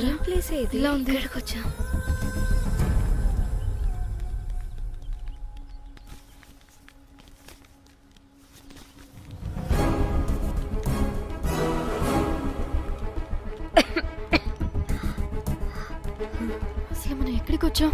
ఏం ప్లేస్ ఇలా ఉంది? ఇక్కడికి వచ్చా. అసలు మనం ఎక్కడికి వచ్చాం?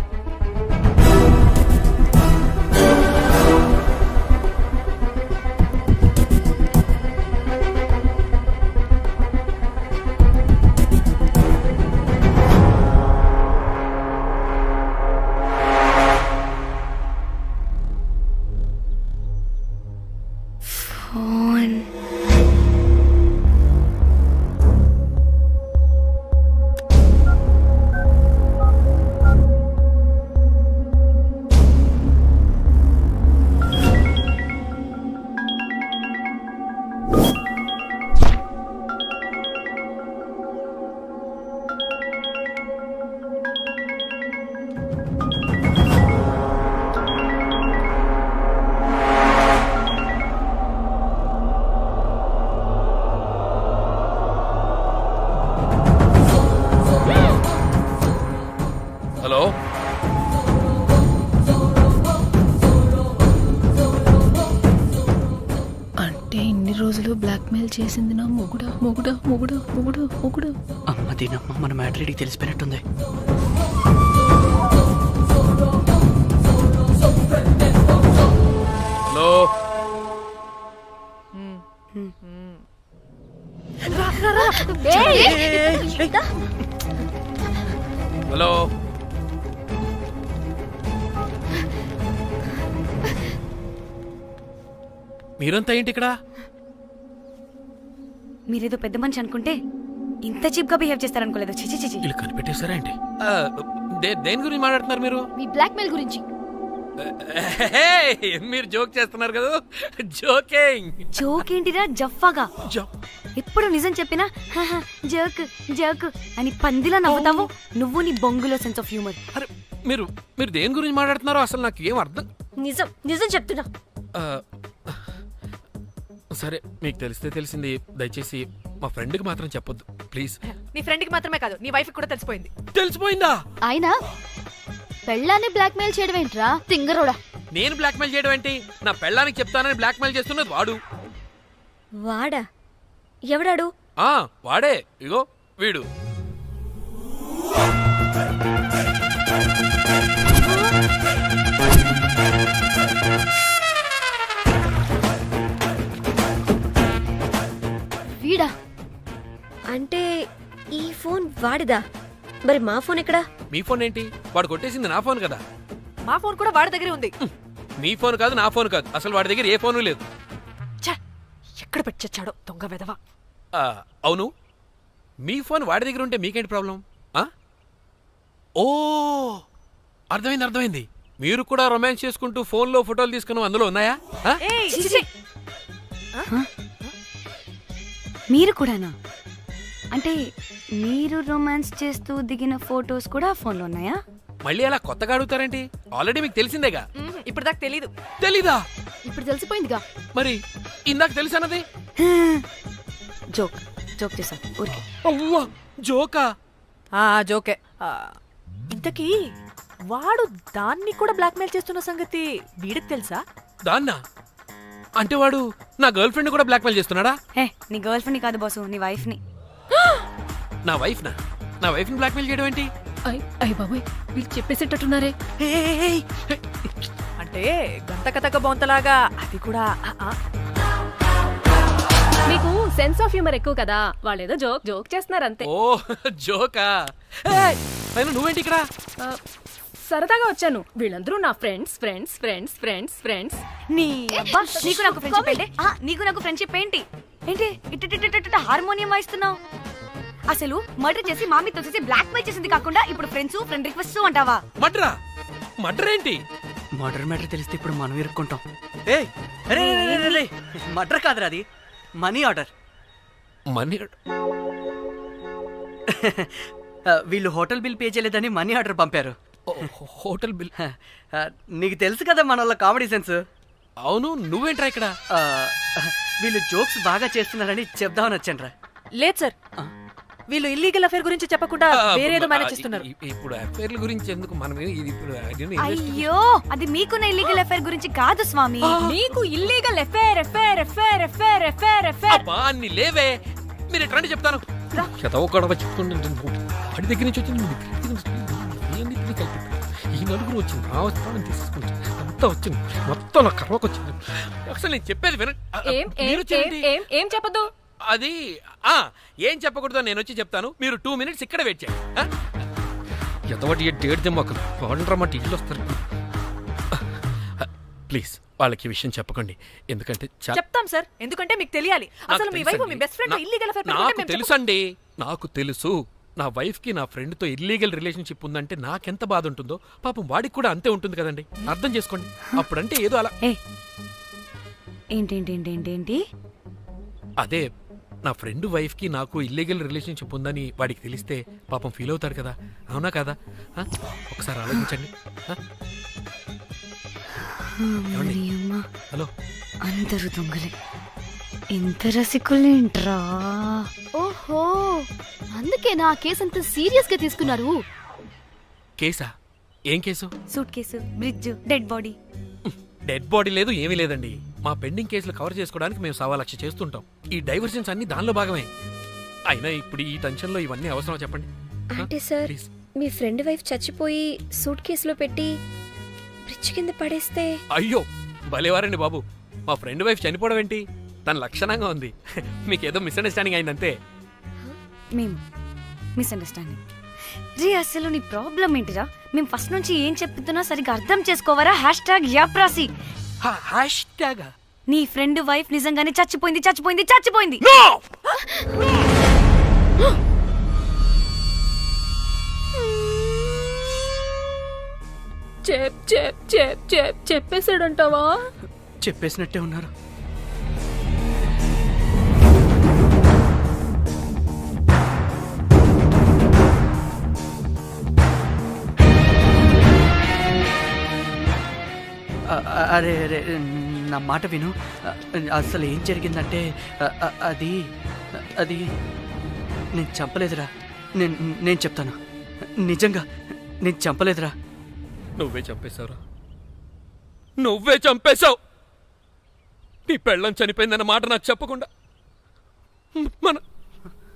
హలో, అంటే ఇన్ని రోజులు బ్లాక్మెయిల్ చేసింది నా మొగుడా మొగుడా మొగుడా మొగుడా మొగుడా. అమ్మ దీనమ్మ మన మ్యాట్రీడికి తెలిసిపోయినట్టుంది. హలో హలో, మీరంతా ఏంటి ఇక్కడ? మీరేదో పెద్ద మనిషి అనుకుంటే ఇంత చీప్ గా బిహేవ్ చేస్తారనుకోలేదు. చిచి చిచి. వీళ్ళు కనిపెట్టేశారా ఏంటి? దేని గురించి మాట్లాడుతున్నారు మీరు? మీ బ్లాక్మెయిల్ గురించి. మీరు జోక్ చేస్తున్నారు కదా? జోకింగ్. జోక్ ఏంటిరా జఫ్ఫాగా? ఎప్పుడు నిజం చెప్పినా జోక్ జోక్ అని పందిలా నవ్వుతావు. నువ్వు నీ బొంగులో సెన్స్ ఆఫ్ హ్యూమర్. అరే మీరు మీరు దేని గురించి మాట్లాడుతున్నారో అసలు నాకు ఏం అర్థం. నిజం నిజం చెప్తున్నా. సరే, మీకు తెలిస్తే తెలిసింది. దయచేసి మా ఫ్రెండ్కి మాత్రం చెప్పొద్దు ప్లీజ్. నీ ఫ్రెండ్కి మాత్రమే కాదు, నీ వైఫ్ కూడా తెలిసిపోయింది. తెలిసిపోయిందా? ఆయన పెళ్ళాన్ని బ్లాక్మెయిల్ చేయడం ఏంట్రా తింగరోడా? నేను బ్లాక్మెయిల్ చేయడం ఏంటి? నా పెళ్ళానికి చెప్తానని బ్లాక్మెయిల్ చేస్తున్నది వాడు. వాడా? ఎవడాడు? వాడే. ఇగో వీడు. వీడా? అంటే ఈ ఫోన్ వాడిదా? మరి మా ఫోన్ ఎక్కడా? మీ ఫోన్ ఏంటి? వాడు కొట్టేసింది నా ఫోన్ కదా. మా ఫోన్ కూడా వాడి దగ్గరే ఉంది. మీ ఫోన్ కాదు, నా ఫోన్ కాదు. అసలు వాడి దగ్గర ఏ ఫోను లేదు. ఎక్కడ పెట్టొచ్చాడో దొంగ వెధవా. అవును, మీ ఫోన్ వాడి దగ్గర ఉంటే మీకేంటి ప్రాబ్లం? ఓ, అర్థమైంది. మీరు కూడా రొమాన్స్ చేసుకుంటూ ఫోన్లో ఫోటోలు తీసుకుని అందులో ఉన్నాయా? మీరు కూడానా? అంటే మీరు రొమాన్స్ చేస్తూ దిగిన ఫోటోస్ కూడా ఫోన్లో ఉన్నాయా? మళ్ళీ అలా కొత్తగా అడుగుతారేంటి? ఆల్రెడీ మీకు తెలిసిందేగా. ఇప్పుడు దాకా తెలీదు. తెలీదా? ఇప్పుడు తెలిసిపోయిందిగా. మరి ఇందాక తెలిసినది జోక్ జోక్ చేశా ఊరికే. జోకా? జోకే. ఇంతకీ వాడు దాన్ని కూడా బ్లాక్మెయిల్ చేస్తున్న సంగతి వీడికి తెలుసా? దాన్నా? అంటే వాడు నా గర్ల్ ఫ్రెండ్ కూడా బ్లాక్మెయిల్ చేస్తున్నాడా? నీ గర్ల్ ఫ్రెండ్ కాదు బాసు, నీ వైఫ్ ని. నా వైఫ్ ని బ్లాక్మెయిల్ చేయడం ఏంటి? అయ్య బాబోయ్, వీళ్ళు చెప్పేసేటట్టున్నారే. అంటే గంతకతక బొంతలాగా అది కూడా. మీకు సెన్స్ ఆఫ్ హ్యూమర్ ఎక్కువ కదా, వాళ్ళేదో జోక్ చేస్తున్నారు అంతే. ఓ జోకా? నువ్వేంటి ఇక్కడ? సరదాగా వచ్చాను. వీళ్ళందరూ నా friends friends friends friends friends. నీకు నాకు ఫ్రెండ్షిప్ ఏంటి? నీకు నాకు ఫ్రెండ్షిప్ ఏంటి? ఏంటి ఇట్ట హార్మోనియం వాయిస్తున్నావు? అసలు మర్డర్ చేసి మామితో చేసి బ్లాక్ మెయిల్ చేసింది కాకుండా ఇప్పుడు ఫ్రెండ్స్ ఫ్రెండ్ రిక్వెస్ట్ అంటావా? మర్డర్ ఏంటి? మర్డర్ మ్యాటర్ తెలిస్తే ఇప్పుడు మనం ఇరుక్కుంటాం. మర్డర్ కాదురా, అది మనీ ఆర్డర్. మనీ? వీళ్ళు హోటల్ బిల్ పే చేయలేదని మనీ ఆర్డర్ పంపారు. Hotel bill? నీకు తెలుసు కదా మన వాళ్ళ కామెడీ సెన్స్. అవును, నువ్వేంట్రా ఇక్కడ? వీళ్ళు జోక్స్ బాగా చేస్తున్నారని చెప్దామని వచ్చాను రా. లేదు సార్, వీళ్ళు ఇల్లీగల్ అఫేర్ గురించి చెప్పకుండా వేరేదో మేనేజ్ చేస్తున్నారు. ఇప్పుడు అఫైర్ల గురించి ఎందుకు మనం ఇది ఇప్పుడు అయ్యో అది మీకున్న ఇల్లీగల్ అఫైర్ గురించి కాదు స్వామి. నీకు illegal affair affair affair affair affair affair అబ్బా అన్ని లేవే, మీరు ఎట్లా చెప్తాను చదవ గొడవ చెప్తుండే వాడి దగ్గర నుంచి వచ్చింది, మీ దగ్గర నుంచి ఏంది కలిపి ఈ నలుగురు వచ్చింది, ఆ స్థానం తీసుకుంది, అంతా వచ్చింది, మొత్తం నా కర్మకు వచ్చింది. అసలు నేను చెప్పేది ఏం ఏం వినండి. ఏం ఏం చెప్పదు. అది ఏం చెప్పకూడదు నేను వచ్చి చెప్తాను, మీరు 2 minutes ఇక్కడ వెయిట్ చేయండి. ఎంతవాటి డేట్ దిమ్మకలు వాడండ్రమ్మంటే ఇల్లు వస్తారు. ప్లీజ్ వాళ్ళకి విషయం చెప్పకండి, ఎందుకంటే చెప్తాం సార్, ఎందుకంటే మీకు తెలియాలి. అసలు మీ వైఫ్ మీ బెస్ట్ ఫ్రెండ్ ఇల్లీగల్ అఫేర్ నాకు తెలుసండి, నాకు తెలుసు. నా వైఫ్ కి నా ఫ్రెండ్ తో ఇల్లీగల్ రిలేషన్షిప్ ఉందంటే నాకెంత బాధ ఉంటుందో పాపం వాడికి కూడా అంతే ఉంటుంది కదండి. అర్థం చేసుకోండి. అప్పుడంటే ఏదో అలా ఏంటి అదే నా ఫ్రెండ్ వైఫ్ కి నాకు ఇల్లీగల్ రిలేషన్షిప్ ఉందని వాడికి తెలిస్తే పాపం ఫీల్ అవుతాడు కదా, అవునా కదా? ఒకసారి ఆలోచించండి. హలో, అందరూ దొంగలే, ఇంత రసికులేంట్రా? ఓహో, అందుకే నా కేసు అంత సీరియస్ గా తీసుకున్నారు. కేసా? ఏం case? Suit case, bridge, dead body. Dead body లేదు, ఏమీ లేదండి. మా పెండింగ్ కేసులు కవర్ చేసుకోవడానికి మేము 1,00,000 చేస్తుంటాం. ఈ డైవర్షన్స్ అన్ని దానిలో భాగమే. అయినా ఇప్పుడు ఈ టెన్షన్ లో ఇవన్నీ అవసరం చెప్పండి. అంటే sir, please. Me friend wife చచ్చిపోయి సూట్ కేసులో పెట్టి బ్రిడ్జ్ కింద పడేస్తే? అయ్యో భలేవారండి బాబు, మా ఫ్రెండ్ వైఫ్ చనిపోవడం ఏంటి, తన లక్షణంగా ఉంది. మీకేదో మిస్అండర్స్టాండింగ్ అయిందంతే. మేము మిస్అండర్స్టాండింగ్ రీ, అసలు నీ ప్రాబ్లం ఏంటిరా? మేము ఫస్ట్ నుంచి ఏం చెప్తున్నా సరిగ్గా అర్థం చేసుకోవరా? #యాప్రాసి. నీ ఫ్రెండ్ వైఫ్ నిజంగానే చచ్చిపోయింది చచ్చిపోయింది చచ్చిపోయింది. చెప్పేసాడంటావా? చెప్పేసినట్టే ఉన్నారు. అరే అరే నా మాట విను. అసలు ఏం జరిగిందంటే అది అది నేను చంపలేదురా. నేను చెప్తాను, నిజంగా నేను చంపలేదురా. నువ్వే చంపేశావురా, నువ్వే చంపేశావు. నీ పెళ్ళం చనిపోయిందన్న మాట నాకు చెప్పకుండా మన